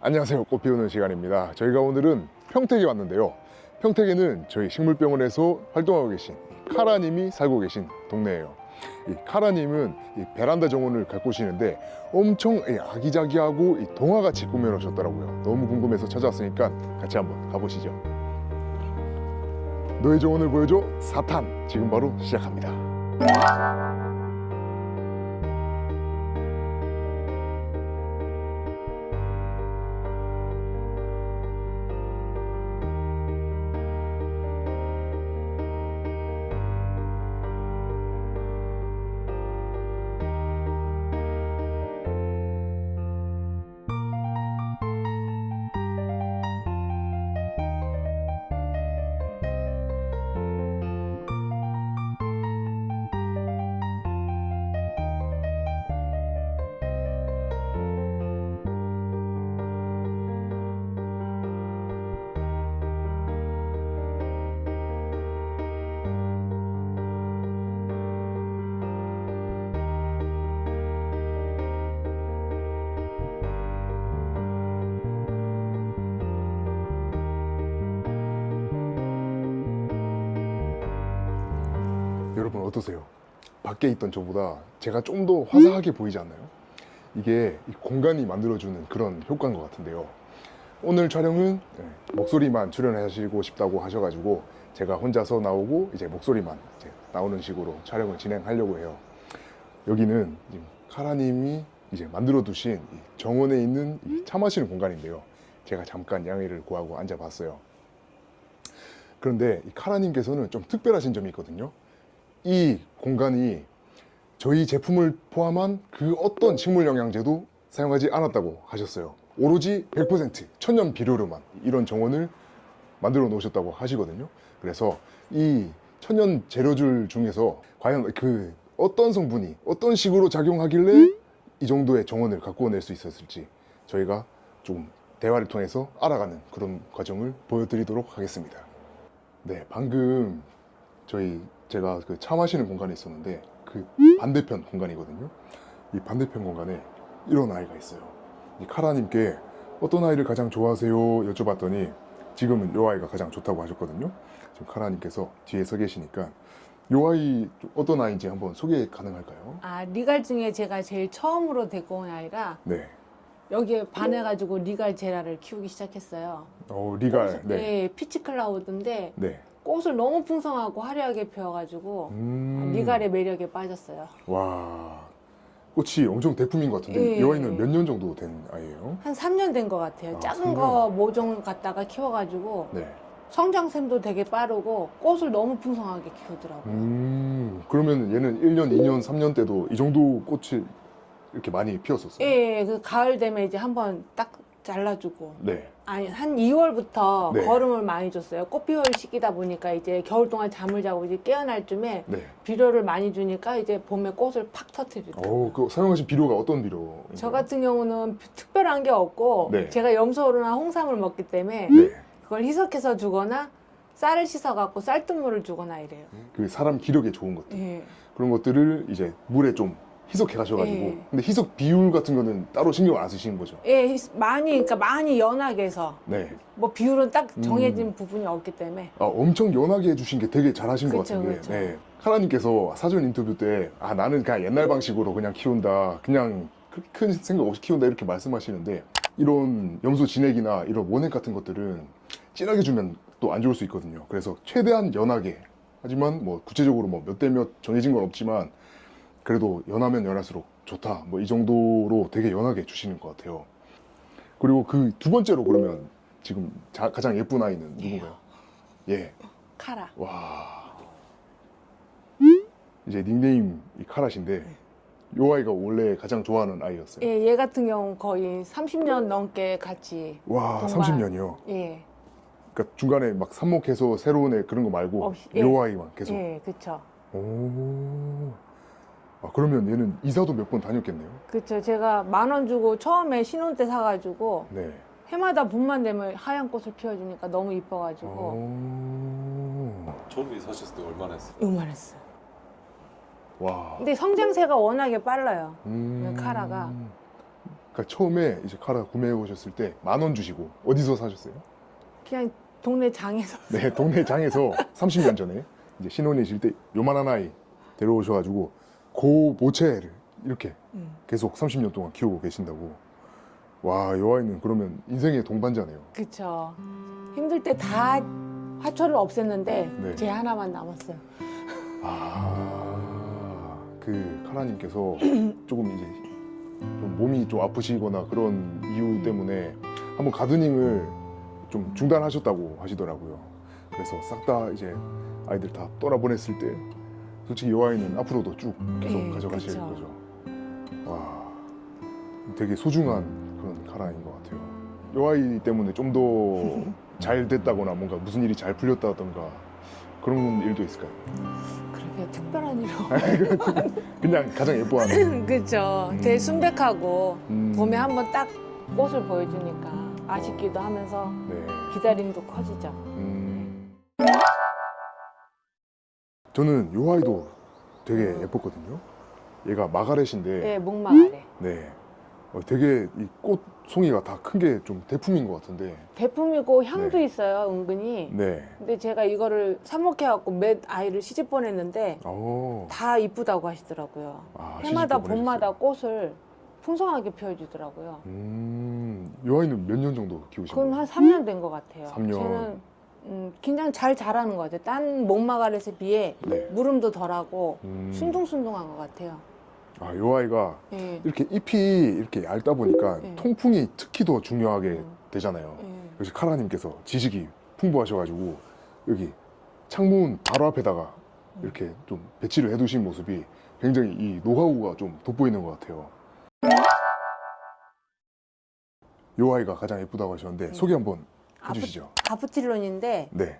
안녕하세요. 꽃 피우는 시간입니다. 저희가 오늘은 평택에 왔는데요. 평택에는 저희 식물병원에서 활동하고 계신 카라님이 살고 계신 동네예요. 이 카라님은 이 베란다 정원을 가꾸시는데 엄청 아기자기하고 동화같이 꾸며놓으셨더라고요. 너무 궁금해서 찾아왔으니까 같이 한번 가보시죠. 너의 정원을 보여줘 4탄 지금 바로 시작합니다. 여러분 어떠세요? 밖에 있던 저보다 제가 좀 더 화사하게 보이지 않나요? 이게 이 공간이 만들어주는 그런 효과인 것 같은데요. 오늘 촬영은 목소리만 출연하시고 싶다고 하셔가지고 제가 혼자서 나오고 이제 목소리만 이제 나오는 식으로 촬영을 진행하려고 해요. 여기는 지금 카라님이 이제 만들어 두신 이 정원에 있는 이 차 마시는 공간인데요. 제가 잠깐 양해를 구하고 앉아봤어요. 그런데 이 카라님께서는 좀 특별하신 점이 있거든요. 이 공간이 저희 제품을 포함한 그 어떤 식물 영양제도 사용하지 않았다고 하셨어요. 오로지 100% 천연 비료로만 이런 정원을 만들어 놓으셨다고 하시거든요. 그래서 이 천연 재료줄 중에서 과연 그 어떤 성분이 어떤 식으로 작용하길래 이 정도의 정원을 가꾸어낼 수 있었을지 저희가 좀 대화를 통해서 알아가는 그런 과정을 보여드리도록 하겠습니다. 네, 방금 제가 그 차 마시는 공간에 있었는데 그 반대편 공간이거든요. 이 반대편 공간에 이런 아이가 있어요. 이 카라님께 어떤 아이를 가장 좋아하세요? 여쭤봤더니 지금은 이 아이가 가장 좋다고 하셨거든요. 지금 카라님께서 뒤에 서 계시니까 이 아이 어떤 아이인지 한번 소개 가능할까요? 리갈 중에 제가 제일 처음으로 데리고 온 아이라 네. 여기에 반해가지고 리갈 제라를 키우기 시작했어요. 리갈. 네. 네, 피치 클라우드인데 네. 꽃을 너무 풍성하고 화려하게 피워가지고 리갈의 매력에 빠졌어요. 와, 꽃이 엄청 대품인 것 같은데 예. 이 아이는 몇 년 정도 된 아이예요? 한 3년 된 것 같아요. 작은 3년. 거 모종 갖다가 키워가지고 네. 성장샘도 되게 빠르고 꽃을 너무 풍성하게 키우더라고요. 그러면 얘는 1년, 2년, 3년 때도 이 정도 꽃이 이렇게 많이 피었었어요? 예, 그 가을 되면 이제 한번 딱 잘라주고. 네. 아니, 한 2월부터 네. 거름을 많이 줬어요. 꽃 피울 시기다 보니까 이제 겨울 동안 잠을 자고 이제 깨어날 쯤에 네. 비료를 많이 주니까 이제 봄에 꽃을 팍 터뜨리더라고요. 그 사용하신 비료가 어떤 비료? 저 같은 경우는 특별한 게 없고 네. 제가 염소로나 홍삼을 먹기 때문에 네. 그걸 희석해서 주거나 쌀을 씻어갖고 쌀뜨물을 주거나 이래요. 그 사람 기력에 좋은 것들. 예. 그런 것들을 이제 물에 좀 희석해 가셔가지고. 예. 근데 희석 비율 같은 거는 따로 신경 안 쓰시는 거죠? 예, 그러니까 많이 연하게 해서 네. 뭐 비율은 딱 정해진 부분이 없기 때문에 엄청 연하게 해주신 게 되게 잘하신 것 그쵸, 같은데. 그쵸. 네. 카라님께서 사전 인터뷰 때 나는 그냥 옛날 방식으로 그냥 키운다. 그냥 큰 생각 없이 키운다 이렇게 말씀하시는데 이런 염소 진액이나 이런 원액 같은 것들은 진하게 주면 또 안 좋을 수 있거든요. 그래서 최대한 연하게 하지만 뭐 구체적으로 뭐 몇 대 몇 정해진 건 없지만 그래도 연하면 연할수록 좋다. 뭐 이 정도로 되게 연하게 주시는 것 같아요. 그리고 그 두 번째로 그러면 지금 가장 예쁜 아이는 누군가요? 예. 카라. 와. 이제 닉네임이 카라신데 요 아이가 원래 가장 좋아하는 아이였어요. 예, 얘 같은 경우 거의 30년 넘게 같이 와, 동반. 30년이요. 예, 그러니까 중간에 막 삽목해서 새로운 애 그런 거 말고 없이, 예. 요 아이만 계속. 예, 그쵸. 오. 그러면 얘는 이사도 몇 번 다녔겠네요. 그쵸. 제가 10,000원 주고 처음에 신혼 때 사가지고 네. 해마다 봄만 되면 하얀 꽃을 피워주니까 너무 이뻐가지고 처음에 사셨을 때 얼마나 했어요? 요만했어요. 와. 근데 성장세가 워낙에 빨라요. 카라가. 아까 처음에 이제 카라 구매해 오셨을 때 10,000원 주시고 어디서 사셨어요? 그냥 동네 장에서. 네, 동네 장에서 30년 전에 이제 신혼이실 때 요만한 아이 데려오셔가지고 그 모체를 이렇게 계속 30년 동안 키우고 계신다고. 와, 이 아이는 그러면 인생의 동반자네요. 그쵸. 힘들 때 다 화초를 없앴는데 네. 제 하나만 남았어요. 그 카라님께서 조금 이제 좀 몸이 좀 아프시거나 그런 이유 때문에 한번 가드닝을 좀 중단하셨다고 하시더라고요. 그래서 싹 다 이제 아이들 다 떠나보냈을 때 솔직히 이 아이는 앞으로도 쭉 계속 네, 가져가실 그쵸. 거죠. 와, 되게 소중한 그런 카라인 것 같아요. 이 아이 때문에 좀 더 잘 됐다거나 뭔가 무슨 일이 잘 풀렸다던가 그런 일도 있을까요? 그렇게 특별한 일은 그냥 가장 예뻐하는. 그쵸. 되게 순백하고 음. 봄에 한번 딱 꽃을 보여주니까 아쉽기도 하면서 네. 기다림도 커지죠. 저는 이 아이도 되게 예뻤거든요. 얘가 마가렛인데, 네, 목마가래. 네, 되게 이 꽃송이가 다 큰 게 좀 대품인 것 같은데, 대품이고 향도 네. 있어요, 은근히. 네, 근데 제가 이거를 삽목해갖고 몇 아이를 시집 보냈는데 다 이쁘다고 하시더라고요. 해마다 시집 봄마다 보내셨어요. 꽃을 풍성하게 피워주더라고요. 이 아이는 몇 년 정도 키우신 그건 거예요? 한 3년 된 것 같아요. 3년. 쟤는 그냥 잘 자라는 것 같아요. 딴 목마가렛에 비해 네. 물음도 덜하고 음. 순둥순둥한 것 같아요. 이 아이가 예. 이렇게 잎이 이렇게 얇다 보니까 네. 통풍이 특히 더 중요하게 음. 되잖아요. 예. 역시 카라님께서 지식이 풍부하셔가지고 여기 창문 바로 앞에다가 이렇게 좀 배치를 해두신 모습이 굉장히 이 노하우가 좀 돋보이는 것 같아요. 이 아이가 가장 예쁘다고 하셨는데 소개 한번 해주시죠. 아프틸론인데 네,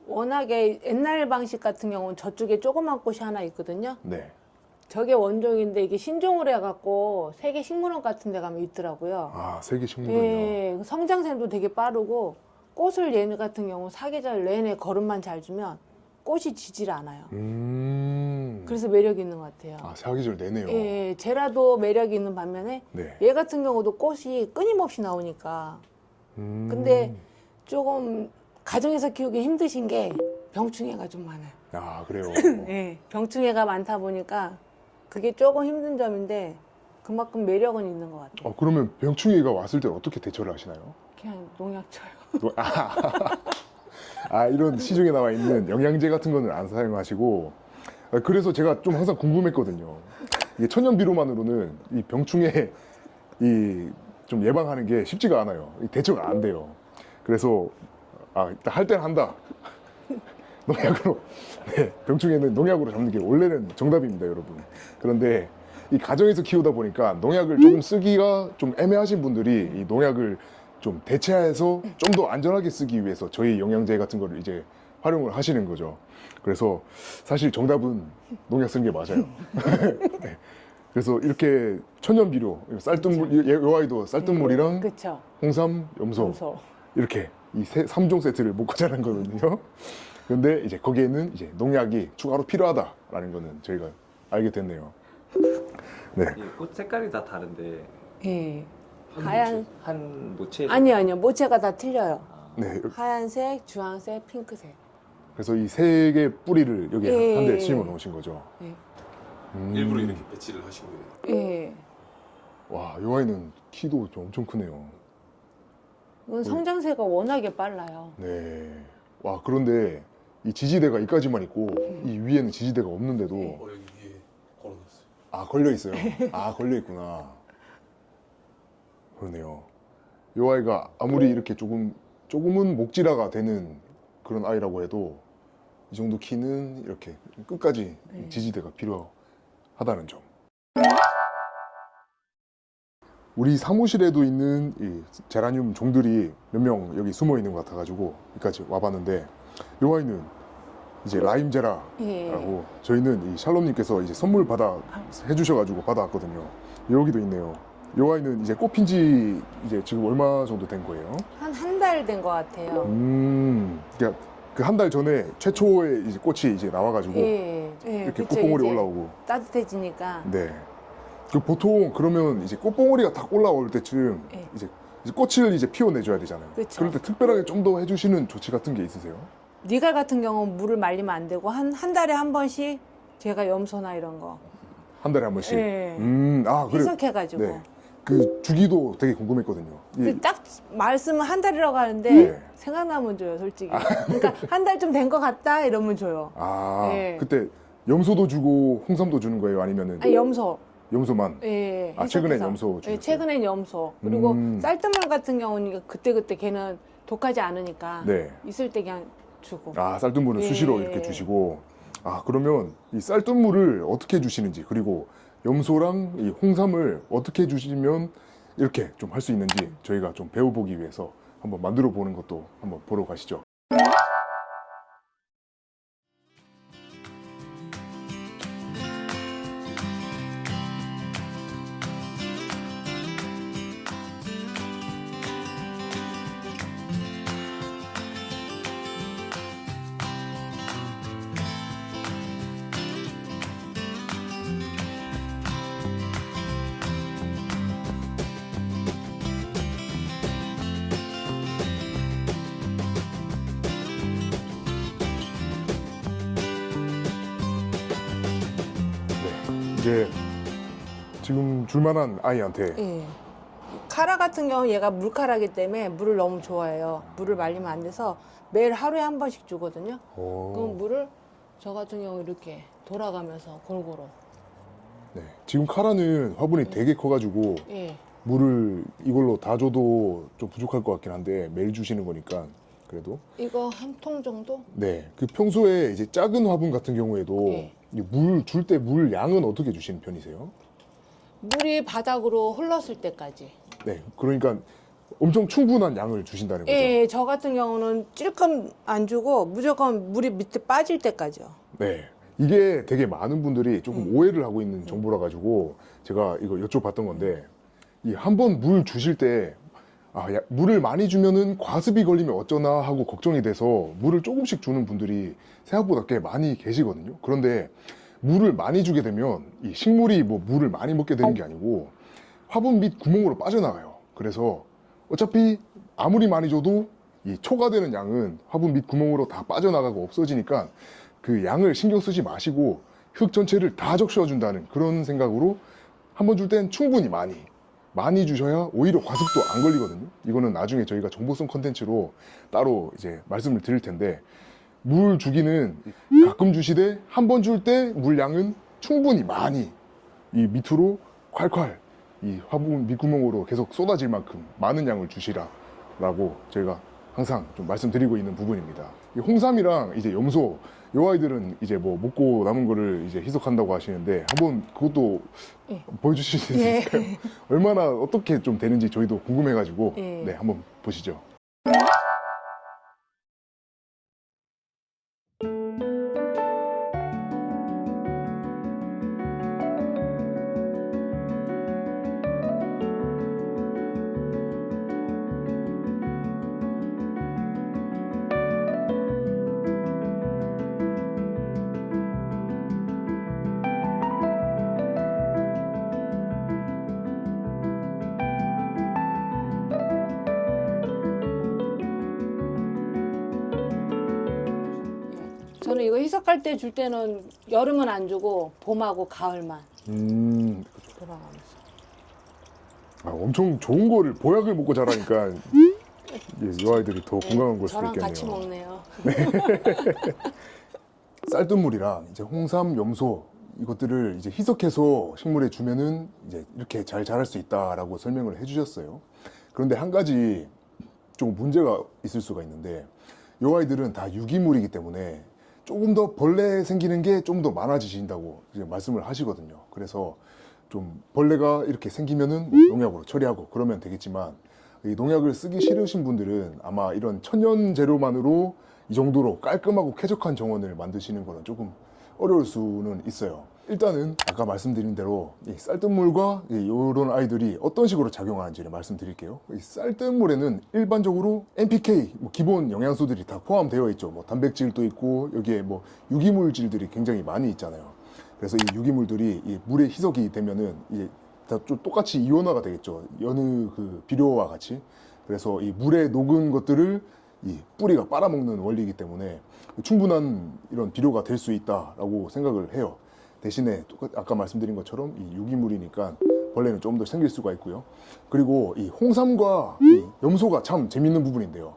워낙에 옛날 방식 같은 경우는 저쪽에 조그만 꽃이 하나 있거든요. 네. 저게 원종인데 이게 신종을 해갖고 세계 식물원 같은 데 가면 있더라고요. 세계 식물원이요. 예, 성장샘도 되게 빠르고 꽃을 얘네 같은 경우 사계절 내내 거름만 잘 주면 꽃이 지질 않아요. 그래서 매력이 있는 것 같아요. 사계절 내내요. 예, 쟤라도 매력이 있는 반면에 네. 얘 같은 경우도 꽃이 끊임없이 나오니까. 근데 조금 가정에서 키우기 힘드신 게 병충해가 좀 많아요. 그래요. 예, 병충해가 많다 보니까 그게 조금 힘든 점인데 그만큼 매력은 있는 것 같아요. 그러면 병충해가 왔을 때 어떻게 대처를 하시나요? 그냥 농약 쳐요. 이런 시중에 나와 있는 영양제 같은 거는 안 사용하시고, 그래서 제가 좀 항상 궁금했거든요. 이게 천연비료만으로는 이 병충해 좀 예방하는 게 쉽지가 않아요. 대처가 안 돼요. 그래서 일단 할 때는 한다. 농약으로. 네, 병충해는 농약으로 잡는 게 원래는 정답입니다, 여러분. 그런데 이 가정에서 키우다 보니까 농약을 조금 쓰기가 좀 애매하신 분들이 이 농약을 좀 대체해서 좀 더 안전하게 쓰기 위해서 저희 영양제 같은 거를 이제 활용을 하시는 거죠. 그래서 사실 정답은 농약 쓴 게 맞아요. 네. 그래서 이렇게 천연비료, 쌀뜨물, 이 아이도 쌀뜨물이랑 그쵸. 홍삼, 염소 염소. 이렇게 이 3종 세트를 먹고 자란 거거든요. 근데 이제 거기에는 이제 농약이 추가로 필요하다라는 거는 저희가 알게 됐네요. 네. 꽃 색깔이 다 다른데 예. 하얀, 한 모체 아니요. 모체가 다 틀려요. 네. 하얀색, 주황색, 핑크색. 그래서 이 세 개의 뿌리를 여기 예. 한 대 심어 놓으신 거죠. 예. 일부러 이렇게 배치를 하신 거예요. 예. 와, 이 아이는 키도 좀 엄청 크네요. 이건 성장세가 워낙에 빨라요. 네. 와, 그런데 이 지지대가 이까지만 있고 이 위에는 지지대가 없는데도 여기 위에 걸어놨어요. 걸려 있어요. 걸려 있구나. 그러네요. 이 아이가 아무리 이렇게 조금은 목질화가 되는 그런 아이라고 해도 이 정도 키는 이렇게 끝까지 네. 지지대가 필요하다는 점. 우리 사무실에도 있는 이 제라늄 종들이 몇 명 여기 숨어 있는 것 같아가지고 여기까지 와봤는데 이 아이는 이제 라임제라라고 예. 저희는 이 샬롬님께서 이제 선물 해주셔가지고 받아왔거든요. 여기도 있네요. 이 아이는 이제 꽃핀 지 이제 지금 얼마 정도 된 거예요? 한 달 된 것 같아요. 그러니까 그 한 달 전에 최초의 이제 꽃이 이제 나와가지고 예. 예. 이렇게 그쵸, 꽃봉오리 이제 올라오고. 따뜻해지니까. 네. 그 보통 그러면 이제 꽃봉오리가 딱 올라올 때쯤 네. 이제 꽃을 이제 피워내줘야 되잖아요. 그쵸. 그럴 때 특별하게 좀 더 해주시는 조치 같은 게 있으세요? 니갈 같은 경우는 물을 말리면 안 되고 한 달에 한 번씩 제가 염소나 이런 거 한 달에 한 번씩. 예. 아 그래. 희석해가지고 네. 그 주기도 되게 궁금했거든요. 근데 딱 말씀은 한 달이라고 하는데 네. 생각나면 줘요, 솔직히. 그러니까 한 달 좀 된 것 같다 이러면 줘요. 네. 그때 염소도 주고 홍삼도 주는 거예요? 아니면은 아니, 염소. 염소만? 예. 최근엔 희석해서. 염소 예, 주셨어요? 최근엔 염소. 그리고 음. 쌀뜨물 같은 경우는 그때그때 걔는 독하지 않으니까 네. 있을 때 그냥 주고. 쌀뜨물은 예. 수시로 이렇게 주시고. 그러면 이 쌀뜨물을 어떻게 주시는지, 그리고 염소랑 이 홍삼을 어떻게 주시면 이렇게 좀 할 수 있는지 저희가 좀 배워보기 위해서 한번 만들어 보는 것도 한번 보러 가시죠. 네. 이제 지금 줄만한 아이한테 예. 카라 같은 경우 얘가 물카라기 때문에 물을 너무 좋아해요. 물을 말리면 안 돼서 매일 하루에 한 번씩 주거든요. 그럼 물을 저 같은 경우 이렇게 돌아가면서 골고루. 네. 지금 카라는 화분이 되게 커가지고 예. 물을 이걸로 다 줘도 좀 부족할 것 같긴 한데 매일 주시는 거니까 그래도 이거 한 통 정도? 네. 그 평소에 이제 작은 화분 같은 경우에도 예. 물 줄 때 물 양은 어떻게 주시는 편이세요? 물이 바닥으로 흘렀을 때까지. 네. 그러니까 엄청 충분한 양을 주신다는 거죠. 예, 저 같은 경우는 찔끔 안 주고 무조건 물이 밑에 빠질 때까지요. 네. 이게 되게 많은 분들이 조금 오해를 하고 있는 정보라 가지고 제가 이거 여쭤봤던 건데, 이 한 번 물 주실 때 물을 많이 주면은 과습이 걸리면 어쩌나 하고 걱정이 돼서 물을 조금씩 주는 분들이 생각보다 꽤 많이 계시거든요. 그런데 물을 많이 주게 되면 이 식물이 뭐 물을 많이 먹게 되는 게 아니고 화분 밑 구멍으로 빠져나가요. 그래서 어차피 아무리 많이 줘도 이 초과되는 양은 화분 밑 구멍으로 다 빠져나가고 없어지니까 그 양을 신경 쓰지 마시고 흙 전체를 다 적셔 준다는 그런 생각으로 한 번 줄 땐 충분히 많이 주셔야 오히려 과습도 안 걸리거든요. 이거는 나중에 저희가 정보성 컨텐츠로 따로 이제 말씀을 드릴 텐데, 물 주기는 가끔 주시되 한 번 줄 때 물량은 충분히 많이 이 밑으로 콸콸 이 화분 밑구멍으로 계속 쏟아질 만큼 많은 양을 주시라라고 저희가 항상 좀 말씀드리고 있는 부분입니다. 이 홍삼이랑 이제 염소, 요 아이들은 이제 뭐 먹고 남은 거를 이제 희석한다고 하시는데 한번 그것도 예. 보여주실 수 예. 있을까요? 얼마나 어떻게 좀 되는지 저희도 궁금해가지고 예. 네, 한번 보시죠. 저는 이거 희석할 때 줄 때는 여름은 안 주고 봄하고 가을만 돌아가면서. 엄청 좋은 거를 보약을 먹고 자라니까 이 아이들이 더 건강한 걸 수도 저랑 있겠네요. 같이 먹네요. 쌀뜨물이랑 이제 홍삼, 염소 이것들을 이제 희석해서 식물에 주면은 이제 이렇게 잘 자랄 수 있다라고 설명을 해주셨어요. 그런데 한 가지 좀 문제가 있을 수가 있는데, 이 아이들은 다 유기물이기 때문에 조금 더 벌레 생기는 게 좀 더 많아지신다고 이제 말씀을 하시거든요. 그래서 좀 벌레가 이렇게 생기면은 뭐 농약으로 처리하고 그러면 되겠지만, 이 농약을 쓰기 싫으신 분들은 아마 이런 천연 재료만으로 이 정도로 깔끔하고 쾌적한 정원을 만드시는 거는 조금 어려울 수는 있어요. 일단은 아까 말씀드린 대로 이 쌀뜨물과 이런 아이들이 어떤 식으로 작용하는지를 말씀드릴게요. 이 쌀뜨물에는 일반적으로 NPK, 기본 영양소들이 다 포함되어 있죠. 뭐 단백질도 있고 여기에 뭐 유기물질들이 굉장히 많이 있잖아요. 그래서 이 유기물들이 이 물에 희석이 되면은 이게 다 좀 똑같이 이온화가 되겠죠. 여느 그 비료와 같이. 그래서 이 물에 녹은 것들을 이 뿌리가 빨아먹는 원리이기 때문에 충분한 이런 비료가 될 수 있다라고 생각을 해요. 대신에 아까 말씀드린 것처럼 이 유기물이니까 벌레는 좀 더 생길 수가 있고요. 그리고 이 홍삼과 이 염소가 참 재밌는 부분인데요.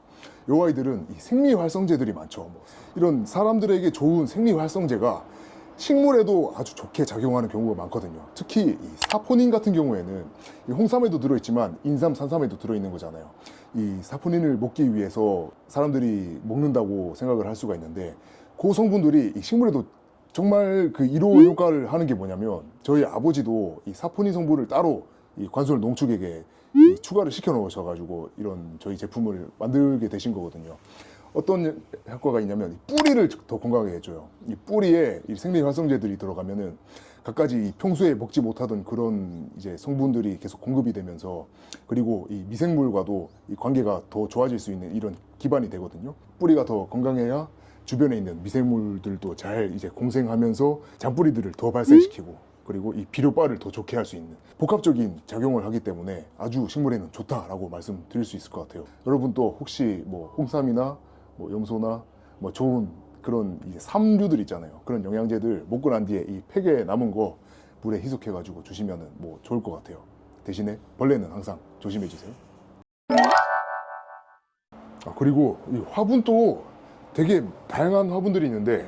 요 아이들은 이 생리활성제들이 많죠. 이런 사람들에게 좋은 생리활성제가 식물에도 아주 좋게 작용하는 경우가 많거든요. 특히 이 사포닌 같은 경우에는 이 홍삼에도 들어있지만 인삼, 산삼에도 들어있는 거잖아요. 이 사포닌을 먹기 위해서 사람들이 먹는다고 생각을 할 수가 있는데 그 성분들이 이 식물에도 정말 그 이로운 효과를 하는 게 뭐냐면 저희 아버지도 이 사포닌 성분을 따로 이 관솔 농축액에 이 추가를 시켜 넣으셔가지고 이런 저희 제품을 만들게 되신 거거든요. 어떤 효과가 있냐면 이 뿌리를 더 건강하게 해줘요. 이 뿌리에 이 생리활성제들이 들어가면은 갖가지 이 평소에 먹지 못하던 그런 이제 성분들이 계속 공급이 되면서 그리고 이 미생물과도 이 관계가 더 좋아질 수 있는 이런 기반이 되거든요. 뿌리가 더 건강해야 주변에 있는 미생물들도 잘 이제 공생하면서 잔뿌리들을 더 발생시키고 그리고 이 비료빨을 더 좋게 할 수 있는 복합적인 작용을 하기 때문에 아주 식물에는 좋다라고 말씀드릴 수 있을 것 같아요. 여러분 또 혹시 뭐 홍삼이나 뭐 염소나 뭐 좋은 그런 이제 삼류들 있잖아요. 그런 영양제들 먹고 난 뒤에 이 팩에 남은 거 물에 희석해가지고 주시면은 뭐 좋을 것 같아요. 대신에 벌레는 항상 조심해 주세요. 그리고 이 화분도 되게 다양한 화분들이 있는데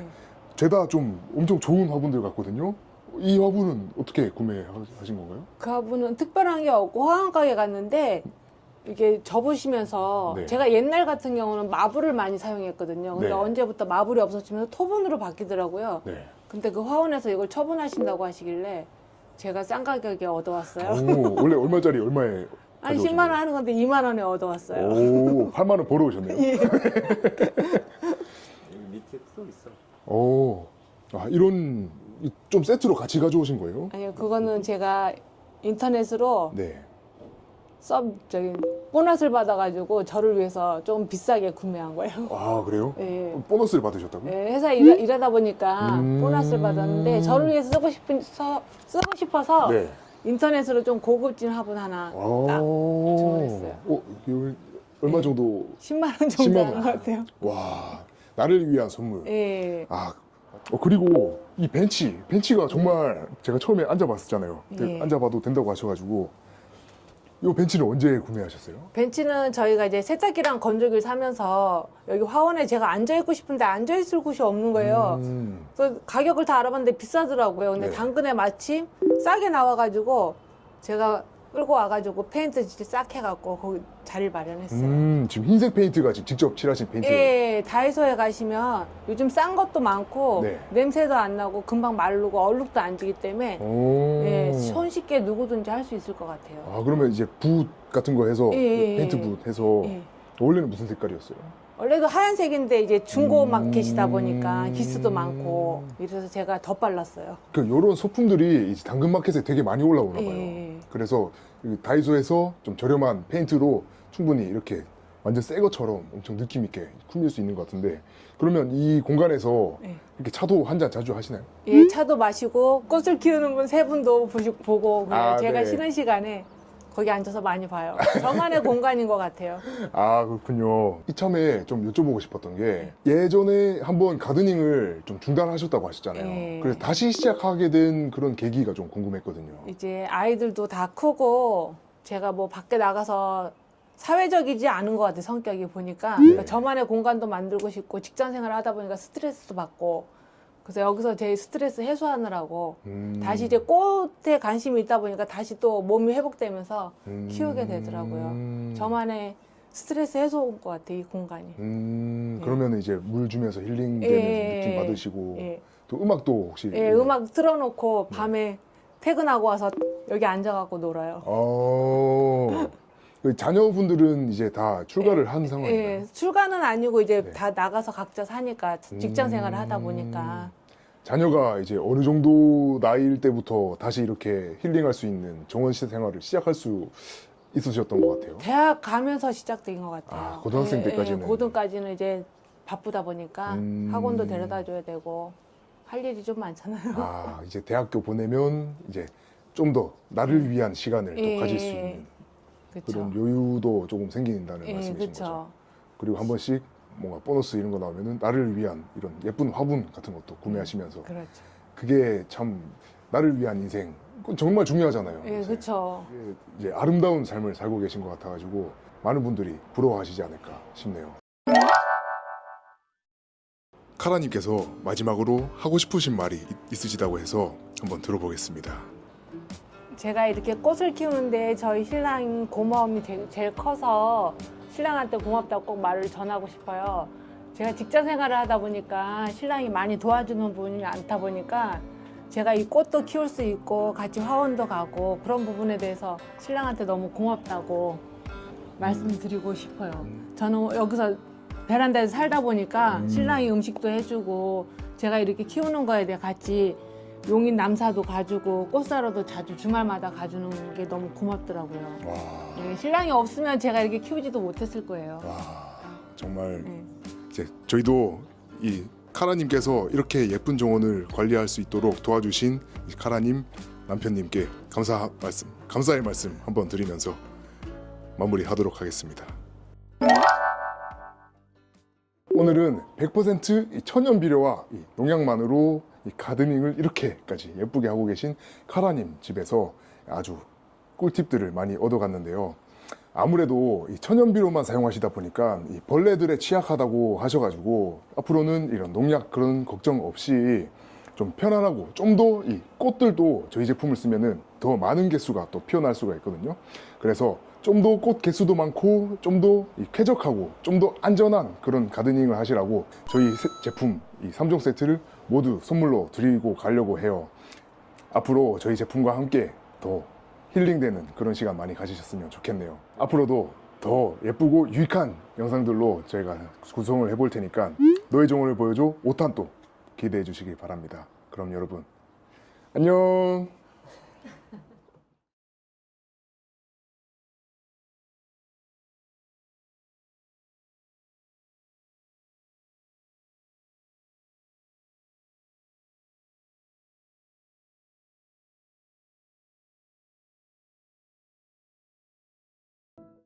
죄다 좀 엄청 좋은 화분들 같거든요. 이 화분은 어떻게 구매하신 건가요? 그 화분은 특별한 게 없고 화환가게 갔는데 이게 접으시면서 네. 제가 옛날 같은 경우는 마블을 많이 사용했거든요. 근데 네. 언제부터 마블이 없어지면서 토분으로 바뀌더라고요. 네. 근데 그 화원에서 이걸 처분하신다고 하시길래 제가 싼 가격에 얻어왔어요. 오, 원래 얼마짜리 얼마에 아니 가져오신 10만 원 거예요? 하는 건데 2만 원에 얻어왔어요. 오, 8만 원 벌어오셨네요. 예. 여기 밑에 또 있어. 오, 이런 좀 세트로 같이 가져오신 거예요? 아니요, 그거는 제가 인터넷으로 네. 보너스를 받아가지고 저를 위해서 조금 비싸게 구매한 거예요. 아, 그래요? 예. 보너스를 받으셨다고요? 예, 회사에 일하다 보니까 음. 보너스를 받았는데 저를 위해서 쓰고 싶어서 네. 인터넷으로 좀 고급진 화분 하나 딱 주문했어요. 이거 얼마 정도? 10만 원 정도 10만 원. 한 것 같아요. 와, 나를 위한 선물. 예. 그리고 이 벤치가 정말 제가 처음에 앉아봤었잖아요. 예. 앉아봐도 된다고 하셔가지고 이 벤치는 언제 구매하셨어요? 벤치는 저희가 이제 세탁기랑 건조기를 사면서 여기 화원에 제가 앉아있고 싶은데 앉아있을 곳이 없는 거예요. 그래서 가격을 다 알아봤는데 비싸더라고요. 근데 네. 당근에 마침 싸게 나와가지고 제가 끌고 와가지고 페인트 진짜 싹 해갖고 거기 자리를 마련했어요. 지금 흰색 페인트가 지금 직접 칠하신 페인트. 예, 다이소에 가시면 요즘 싼 것도 많고 네. 냄새도 안 나고 금방 마르고 얼룩도 안 지기 때문에 오. 예, 손쉽게 누구든지 할 수 있을 것 같아요. 그러면 이제 붓 같은 거 해서 예, 페인트 붓 해서 예. 원래는 무슨 색깔이었어요? 원래도 하얀색인데 이제 중고 음. 마켓이다 보니까 기스도 많고 이래서 제가 더 발랐어요. 이런 소품들이 이제 당근마켓에 되게 많이 올라오나 봐요. 예. 그래서 이 다이소에서 좀 저렴한 페인트로 충분히 이렇게 완전 새 것처럼 엄청 느낌 있게 꾸밀 수 있는 것 같은데 그러면 이 공간에서 예. 이렇게 차도 한 잔 자주 하시나요? 예, 차도 마시고 꽃을 키우는 분 세 분도 보고 그냥 제가 네. 쉬는 시간에 거기 앉아서 많이 봐요. 저만의 공간인 것 같아요. 그렇군요. 이참에 좀 여쭤보고 싶었던 게 예전에 한번 가드닝을 좀 중단하셨다고 하셨잖아요. 예. 그래서 다시 시작하게 된 그런 계기가 좀 궁금했거든요. 이제 아이들도 다 크고 제가 뭐 밖에 나가서 사회적이지 않은 것 같아요. 성격이 보니까 그러니까 저만의 공간도 만들고 싶고 직장 생활을 하다 보니까 스트레스도 받고 그래서 여기서 제 스트레스 해소하느라고 다시 이제 꽃에 관심이 있다 보니까 다시 또 몸이 회복되면서 키우게 되더라고요. 저만의 스트레스 해소인 것 같아요. 이 공간이. 그러면 이제 물 주면서 힐링되는 예. 느낌 받으시고 예. 또 음악도 혹시 예, 음악 틀어놓고 밤에 퇴근하고 와서 여기 앉아갖고 놀아요. 그 자녀분들은 이제 다 출가를 한 상황인가요? 예, 출가는 아니고 이제 네. 다 나가서 각자 사니까 직장 생활을 하다 보니까 자녀가 이제 어느 정도 나이일 때부터 다시 이렇게 힐링할 수 있는 정원 생활을 시작할 수 있으셨던 것 같아요. 대학 가면서 시작된 것 같아요. 고등학생 때까지는. 고등까지는 이제 바쁘다 보니까 학원도 데려다 줘야 되고 할 일이 좀 많잖아요. 아, 이제 대학교 보내면 이제 좀 더 나를 위한 시간을 또 예, 가질 수 있는 그쵸. 그런 여유도 조금 생긴다는 예, 말씀이신 그쵸. 거죠. 그리고 한 번씩 뭔가 보너스 이런 거 나오면은 나를 위한 이런 예쁜 화분 같은 것도 구매하시면서 그렇죠. 그게 참 나를 위한 인생 그건 정말 중요하잖아요. 예, 요새. 그쵸. 이게 이제 아름다운 삶을 살고 계신 것 같아가지고 많은 분들이 부러워하시지 않을까 싶네요. 카라님께서 마지막으로 하고 싶으신 말이 있으시다고 해서 한번 들어보겠습니다. 제가 이렇게 꽃을 키우는데 저희 신랑 고마움이 제일 커서 신랑한테 고맙다고 꼭 말을 전하고 싶어요. 제가 직장 생활을 하다 보니까 신랑이 많이 도와주는 분이 많다 보니까 제가 이 꽃도 키울 수 있고 같이 화원도 가고 그런 부분에 대해서 신랑한테 너무 고맙다고 말씀드리고 싶어요. 저는 여기서 베란다에서 살다 보니까 신랑이 음식도 해주고 제가 이렇게 키우는 거에 대해 같이 용인 남사도 가주고 꽃 사러도 자주 주말마다 가주는 게 너무 고맙더라고요. 와, 예, 신랑이 없으면 제가 이렇게 키우지도 못했을 거예요. 와 정말 예. 이제 저희도 이 카라님께서 이렇게 예쁜 정원을 관리할 수 있도록 도와주신 이 카라님 남편님께 감사의 말씀 한번 드리면서 마무리하도록 하겠습니다. 오늘은 100% 이 천연 비료와 이 농약만으로 이 가드닝을 이렇게까지 예쁘게 하고 계신 카라님 집에서 아주 꿀팁들을 많이 얻어갔는데요. 아무래도 이 천연 비료만 사용하시다 보니까 이 벌레들에 취약하다고 하셔가지고 앞으로는 이런 농약 그런 걱정 없이 좀 편안하고 좀 더 이 꽃들도 저희 제품을 쓰면은 더 많은 개수가 또 피어날 수가 있거든요. 그래서 좀 더 꽃 개수도 많고 좀 더 쾌적하고 좀 더 안전한 그런 가드닝을 하시라고 저희 제품 이 3종 세트를 모두 선물로 드리고 가려고 해요. 앞으로 저희 제품과 함께 더 힐링되는 그런 시간 많이 가지셨으면 좋겠네요. 앞으로도 더 예쁘고 유익한 영상들로 저희가 구성을 해볼 테니까 너의 정원을 보여줘 5탄 또 기대해 주시기 바랍니다. 그럼 여러분 안녕.